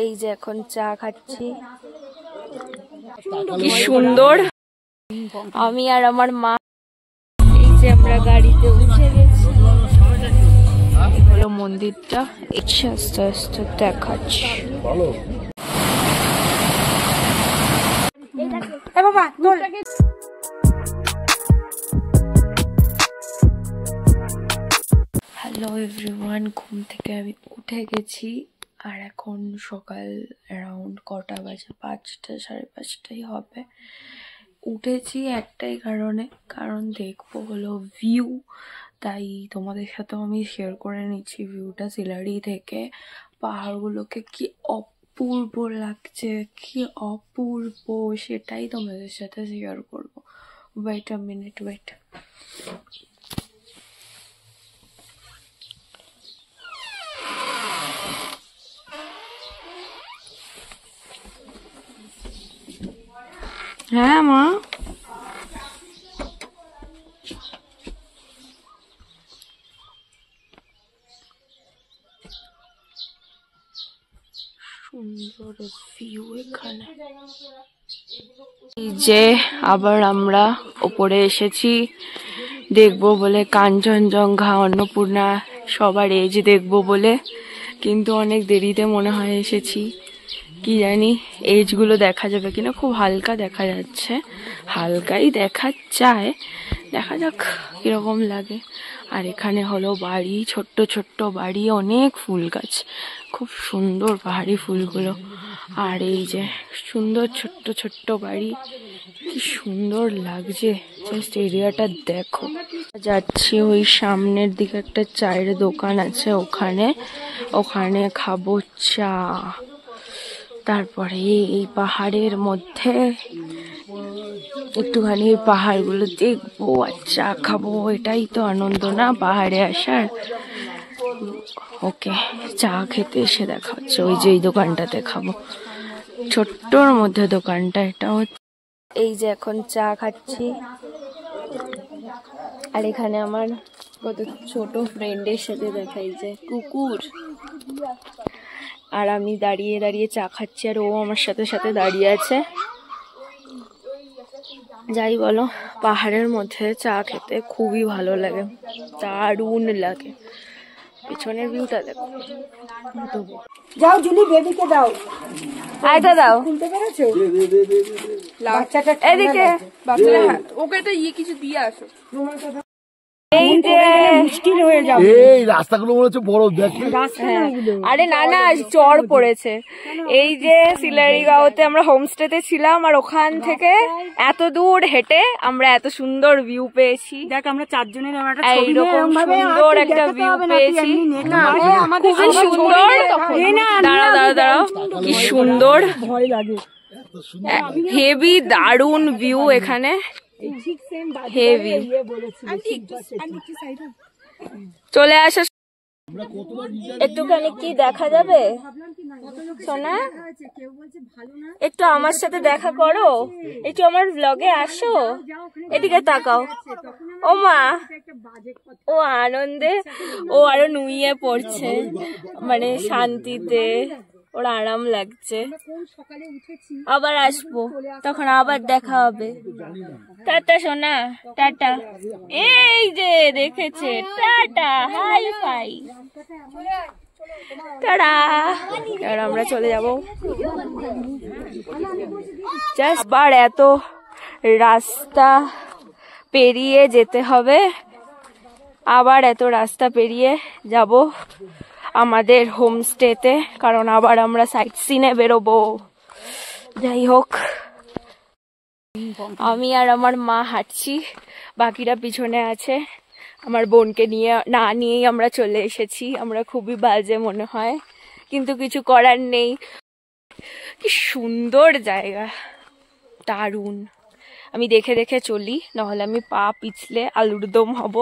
এই যে এখন চা খাচ্ছি, কি সুন্দর। আমি আর আমার মা এই যে আমরা গাড়িতে উঠে গেছি, হলো মন্দিরটা, আস্তে আস্তে দেখাচ্ছি। হ্যালো এভরিওয়ান, ঘুম থেকে আমি উঠে গেছি আর এখন সকাল অ্যারাউন্ড কটা বাজে, 5টা 5:30 হবে। উঠেছি একটাই কারণ দেখবো হলো ভিউ, তাই তোমাদের সাথেও আমি শেয়ার করে নিচ্ছি ভিউটা। সিলারি থেকে পাহাড়গুলোকে কি অপূর্ব লাগছে, কি অপূর্ব, সেটাই তোমাদের সাথে শেয়ার করবো। Wait a minute, wait. হ্যাঁ মা, সুন্দর ভিউ এখানে। এই যে আবার আমরা ওপরে এসেছি দেখবো বলে, কাঞ্চনজঙ্ঘা, অন্নপূর্ণা সবার এজ দেখবো বলে, কিন্তু অনেক দেরিতে মনে হয় এসেছি। কি জানি এজগুলো দেখা যাবে কিনা, খুব হালকা দেখা যাচ্ছে, হালকাই দেখা যায়, দেখা যাক কিরকম লাগে। আর এখানে হলো বাড়ি, ছোট্ট ছোট্ট বাড়ি, অনেক ফুল গাছ, খুব সুন্দর পাহাড়ি ফুলগুলো। আর এই যে সুন্দর ছোট্ট ছোট্ট বাড়ি, কি সুন্দর লাগছে, জাস্ট এরিয়াটা দেখো। যাচ্ছি ওই সামনের দিকে একটা চায়ের দোকান আছে, ওখানে খাবো চা। তারপরে এই পাহাড়ের মধ্যে একটুখানি পাহাড়গুলো দেখবো আর চা খাবো, এটাই তো আনন্দ না পাহাড়ে আসার। ওকে, চা খেতে এসে দেখা হচ্ছে। ওই যে এই দোকানটাতে খাবো, ছোট্টর মধ্যে দোকানটা, এটা হচ্ছে। এই যে এখন চা খাচ্ছি আর এখানে আমার কত ছোট ফ্রেন্ডের সাথে দেখাই যে কুকুর, আর আমি দাঁড়িয়ে দাঁড়িয়ে চা খাচ্ছি আর ও আমার সাথে সাথে দাঁড়িয়ে আছে। যাই বলো, পাহাড়ের মধ্যে চা খেতে খুবই ভালো লাগে, দারুণ লাগে। পেছনের ভিউটা দেখো। যাও জুলি, বেবিকে দাও, আয়টা দাও, খুলতে পেরেছো? বাচ্চাটা এদিকে, ওকে তো কিছু দিয়ে আসো। এই যে মুশকিল হয়ে যাবে, এই রাস্তাগুলো মনে হচ্ছে বড়, আরে না না, চড় পড়েছে। এই যে সিলারিগাঁওতে আমরা হোমস্টেতে ছিলাম আর ওখান থেকে এত দূর হেঁটে আমরা এত সুন্দর ভিউ পেয়েছি। দেখ আমরা 4 জনের এইরকম সুন্দর একটা ভিউ পেয়েছি, খুবই সুন্দর। দাঁড়াও দাঁড়াও দাঁড়াও, কি সুন্দর, ভয় লাগে, হেভি দারুণ ভিউ এখানে, হেভি। চলে আসা, একটুখানি কি দেখা যাবে সোনা? একটু আমার সাথে দেখা করো, একটু আমার ব্লগে আসো, এদিকে তাকাও। ও মা, ও আনন্দে, ও আরো নুইয়ে পড়ছে, মানে শান্তিতে, ওর আরাম লাগছে। আবার আসবো, তখন আবার দেখা হবে। টাটা সোনা, টাটা। এই যে দেখেছে, টাটা, হাই ফাই, টাটা। এবার আমরা চলে যাবো। জাস্ট বার এত রাস্তা পেরিয়ে যেতে হবে, আবার এত রাস্তা পেরিয়ে যাব আমাদের হোমস্টেতে, কারণ আবার আমরা সাইট সিনে বেরোবো। যাই হোক, আমি আর আমার মা হাঁটছি, বাকিরা পিছনে আছে। আমার বোনকে নিয়েই আমরা চলে এসেছি। আমরা খুবই বাজে মনে হয়, কিন্তু কিছু করার নেই। কি সুন্দর জায়গা, দারুণ। আমি দেখে দেখে চলি, নাহলে আমি পা পিছলে আলুর দম হব।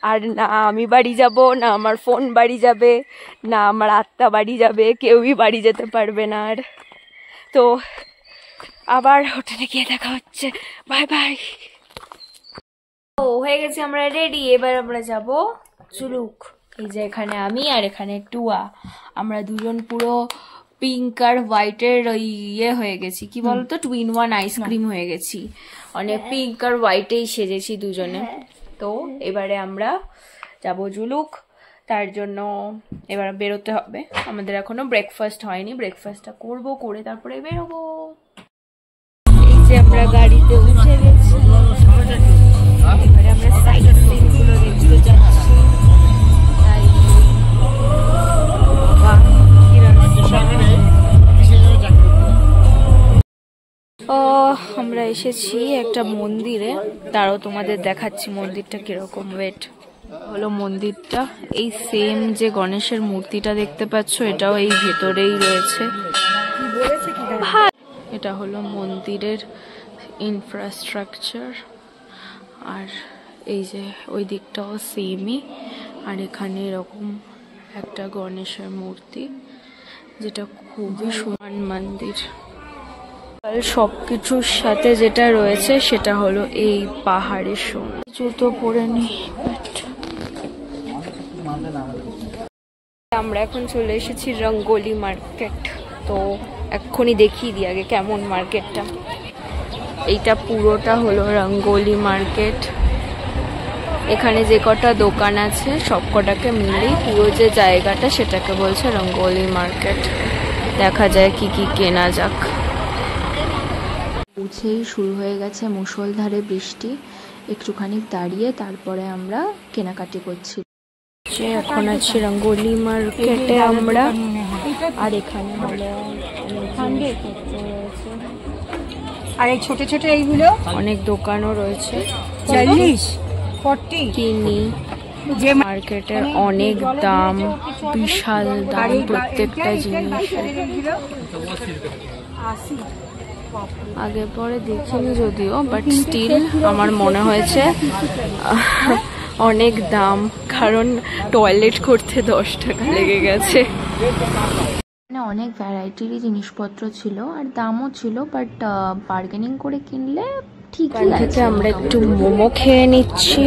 আর না আমি বাড়ি যাব, না আমার ফোন বাড়ি যাবে, না আমার আত্মা বাড়ি যাবে, কেউই বাড়ি যেতে পারবে না। আর তো আবার হোটেলে গিয়ে দেখা হচ্ছে, বাই বাই। ও হয়ে গেছে, আমরা রেডি, এবার আমরা যাব চুলুক। এই যে এখানে আমি আর এখানে টুয়া, আমরা দুজন পুরো পিঙ্ক আর হোয়াইটের ইয়ে হয়ে গেছি, কি বলতো, টুইন ওয়ান আইসক্রিম হয়ে গেছি, মানে পিঙ্ক আর হোয়াইটেই সেজেছি দুজনে। তো এবারে আমরা যাবো জুলুক, তার জন্য এবার বেরোতে হবে। আমাদের এখনো ব্রেকফাস্ট হয়নি, ব্রেকফাস্টটা করবো, করে তারপরে বেরোবো। এই যে আমরা গাড়িতে উঠে গেছি, এবারে আমরা সাইড সিন গুলো দেখতে যাচ্ছি। আমরা এসেছি একটা মন্দিরে, তারও তোমাদের দেখাচ্ছি মন্দিরটা কিরকম। ওয়েট, হলো মন্দিরটা, এই সেম যে গণেশের মূর্তিটা দেখতে পাচ্ছ, এটাও এই ভেতরেই রয়েছে। এটা হলো মন্দিরের ইনফ্রাস্ট্রাকচার, আর এই যে ওই দিকটাও সেমই, আর এখানে এরকম একটা গণেশের মূর্তি, যেটা খুবই সুন্দর মন্দির। সবকিছুর সাথে যেটা রয়েছে সেটা হলো এই পাহাড়ের সঙ্গে। জুতো পরে নি। আমরা এখন চলে এসেছি রঙ্গোলি মার্কেট। তো এক্ষুনি দেখিয়ে দিই আগে কেমন মার্কেটটা। এইটা পুরোটা হলো রঙ্গোলি মার্কেট। এখানে যে কটা দোকান আছে সব কটাকে মিলেই পুরো যে জায়গাটা সেটাকে বলছে রঙ্গোলি মার্কেট। দেখা যায় কি কি কেনা যাক। পৌঁছেই শুরু হয়ে গেছে মুষলধারে বৃষ্টি। একটুখানি দাঁড়িয়ে তারপরে আমরা কেনাকাটি করছি। এখন আছি রঙ্গোলি মার্কেটে আমরা, আর এখানে হলো আর এই ছোট ছোট এইগুলো অনেক দোকানও রয়েছে। 40 কিনি যে মার্কেটের অনেক দাম, বিশাল দাম প্রত্যেকটা জিনিসের। আগে পরে দেখিনি যদিও, বাট স্টিল আমার মনে হয়েছে অনেক দাম, কারণ টয়লেট করতে 10 টাকা লেগে গেছে। অনেক ভ্যারাইটিরই জিনিসপত্র ছিল আর দামও ছিল, বাট বার্গেনিং করে কিনলে ঠিকই আছে। আমরা একটু মোমো খেয়ে নিচ্ছি,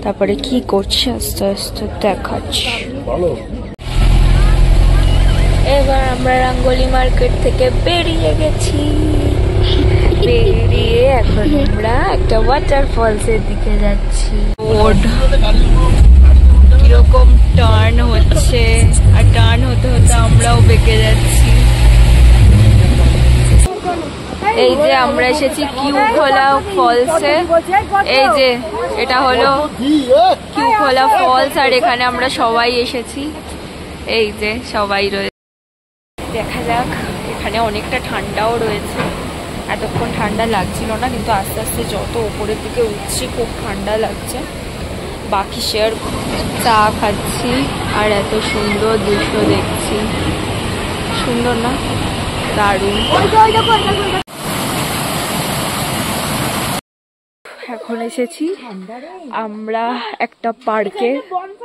তারপরে কি করছি আস্তে আস্তে দেখাচ্ছি। এবার আমরা রঙ্গোলি মার্কেট থেকে বেরিয়ে গেছি। বেরিয়ে এখন আমরা একটা ওয়াটারফলস এর দিকে যাচ্ছি। কিরকম টার্ন হচ্ছে, আর টার্ন হতে হতে আমরাও বেঁকে যাচ্ছি। এই যে আমরা এসেছি কিউ খোলা ফলসে। এই যে এটা হলো কিউ খোলা ফলস, আর এখানে আমরা সবাই এসেছি। এই যে সবাই রয়েছে, দেখা যাক। এখানে অনেকটা ঠান্ডাও রয়েছে, এতক্ষণ ঠান্ডা লাগছিল না, কিন্তু আস্তে আস্তে যত উপরের দিকে উঠছি খুব ঠান্ডা লাগছে। বাকি শেয়ার চা খাচ্ছি আর এত সুন্দর দৃশ্য দেখছি। সুন্দর না? দারুণ। এখন এসেছি আমরা একটা পার্কে,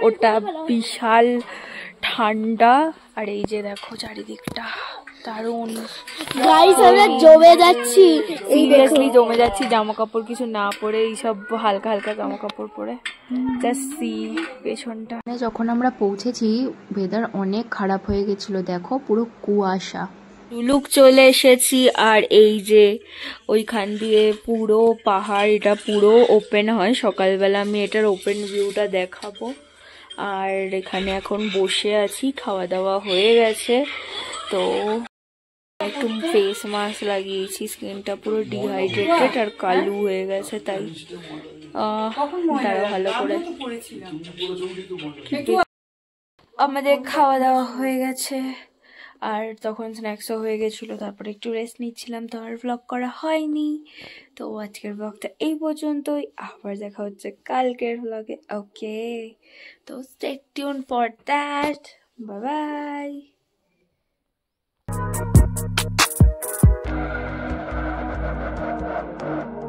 ওটা বিশাল ঠান্ডা, আর এই যে দেখো চারিদিকটা দারুণ। গাইস আমরা জমে যাচ্ছি, সিরিয়াসলি জমে যাচ্ছি, জামা কাপড় কিছু না পরে, এইসব হালকা হালকা জামা কাপড় পরে জাস্ট সি পেছনটা। যখন আমরা পৌঁছেছি ওয়েদার অনেক খারাপ হয়ে গেছিল, দেখো পুরো কুয়াশা। জুলুক চলে এসেছি, আর এই যে ওইখান দিয়ে পুরো পাহাড়, এটা পুরো ওপেন হয়। সকালবেলা আমি এটার ওপেন ভিউটা দেখাবো। আর এখানে এখন বসে আছি, খাওয়া দাওয়া হয়ে গেছে। তো একটু ফেস মাস্ক লাগিয়েছি, স্কিনটা পুরো ডিহাইড্রেটেড আর কালো হয়ে গেছে, তাই তারা ভালো করে। আমাদের খাওয়া দাওয়া হয়ে গেছে, আর তখন স্ন্যাক্সও হয়ে গেছিলো, তারপরে একটু রেস্ট নিচ্ছিলাম, তো আর ব্লগ করা হয়নি। তো আজকের ব্লগটা এই পর্যন্তই, আবার দেখা হচ্ছে কালকের ব্লগে। ওকে, তো stay tune for that. Bye bye.